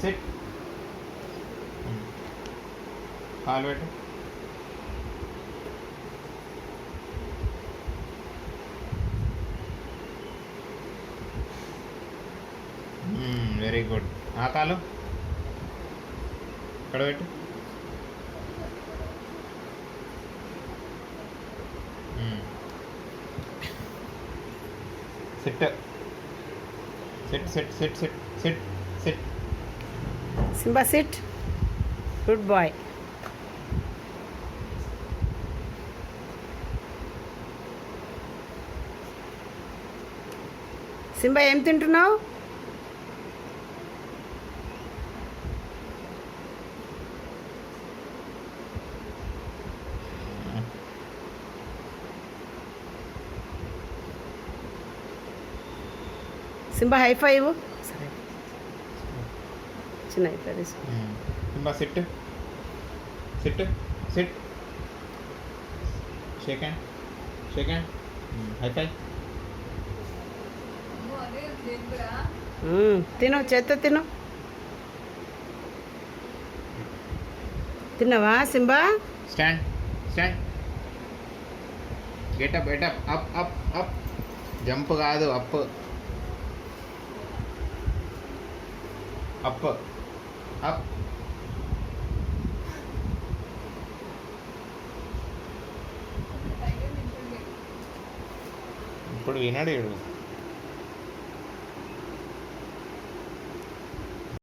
SIT. కాలు పెట్టు. Very good. ఆ కాలు ఇక్కడ పెట్టు. Sit sit sit sit sit sit sit. Simba sit. Good boy. Simba ఏం తింటున్నావు? Simba high five. చిన్న high five. Simba sit sit sit. Shake hand shake hand. High five. తిను, చేత్తో తిను. తిన్నావా Simba? Stand stand. Get up get up. Up up up. Jump కాదు, up up up. ఇప్పుడు వినడు.